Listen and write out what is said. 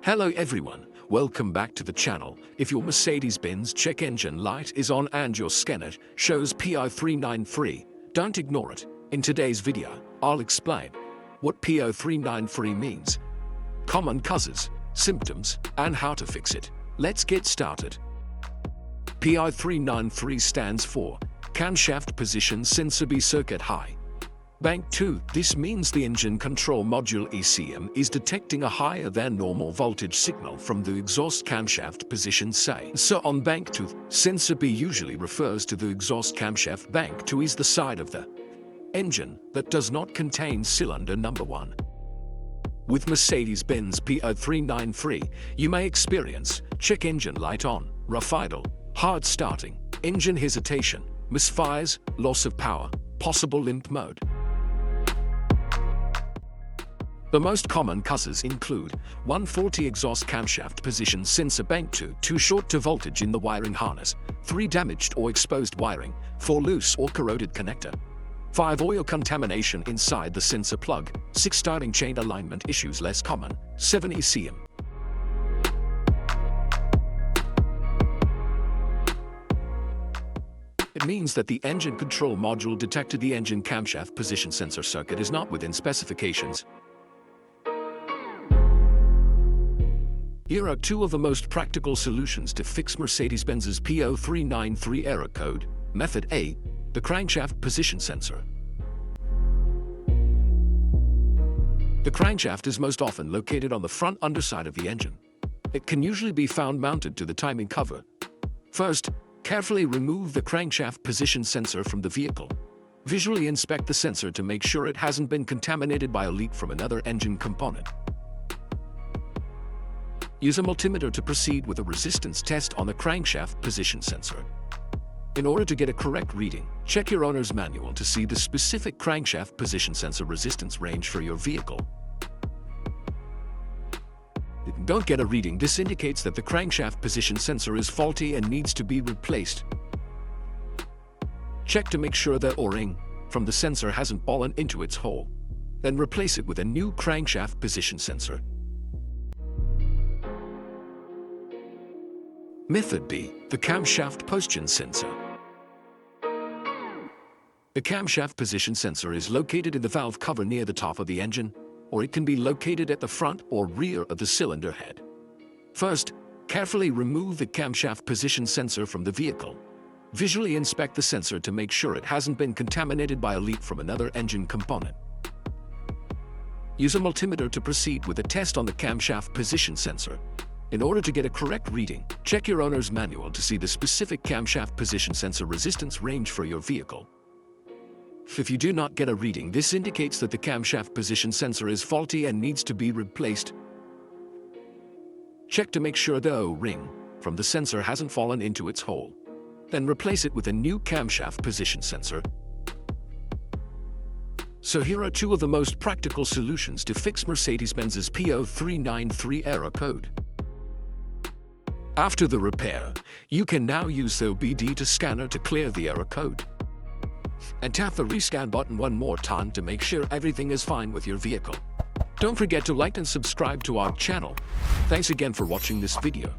Hello everyone, welcome back to the channel. If your Mercedes-Benz check engine light is on and your scanner shows P0393, don't ignore it. In today's video, I'll explain what P0393 means, common causes, symptoms, and how to fix it. Let's get started. P0393 stands for Camshaft Position Sensor B Circuit High. Bank 2. This means the engine control module ECM is detecting a higher than normal voltage signal from the exhaust camshaft position say. So on bank 2, sensor B usually refers to the exhaust camshaft. Bank 2 is the side of the engine that does not contain cylinder number 1. With Mercedes-Benz P0393, you may experience check engine light on, rough idle, hard starting, engine hesitation, misfires, loss of power, possible limp mode. The most common causes include 140 exhaust camshaft position sensor, bank 2 too short to voltage in the wiring harness, 3 damaged or exposed wiring, 4 loose or corroded connector, 5 oil contamination inside the sensor plug, 6 starting chain alignment issues less common, 7 ECM. It means that the engine control module detected the engine camshaft position sensor circuit is not within specifications. Here are 2 of the most practical solutions to fix Mercedes-Benz's P0393 error code. Method A, the crankshaft position sensor. The crankshaft is most often located on the front underside of the engine. It can usually be found mounted to the timing cover. First, carefully remove the crankshaft position sensor from the vehicle. Visually inspect the sensor to make sure it hasn't been contaminated by a leak from another engine component. Use a multimeter to proceed with a resistance test on the crankshaft position sensor. In order to get a correct reading, check your owner's manual to see the specific crankshaft position sensor resistance range for your vehicle. If you don't get a reading, this indicates that the crankshaft position sensor is faulty and needs to be replaced. Check to make sure the O-ring from the sensor hasn't fallen into its hole. Then replace it with a new crankshaft position sensor. Method B, the camshaft position sensor. The camshaft position sensor is located in the valve cover near the top of the engine, or it can be located at the front or rear of the cylinder head. First, carefully remove the camshaft position sensor from the vehicle. Visually inspect the sensor to make sure it hasn't been contaminated by a leak from another engine component. Use a multimeter to proceed with a test on the camshaft position sensor. In order to get a correct reading, check your owner's manual to see the specific camshaft position sensor resistance range for your vehicle. If you do not get a reading, this indicates that the camshaft position sensor is faulty and needs to be replaced. Check to make sure the O-ring from the sensor hasn't fallen into its hole. Then replace it with a new camshaft position sensor. So here are 2 of the most practical solutions to fix Mercedes-Benz's P0393 error code. After the repair, you can now use the OBD to scanner to clear the error code. And tap the rescan button one more time to make sure everything is fine with your vehicle. Don't forget to like and subscribe to our channel. Thanks again for watching this video.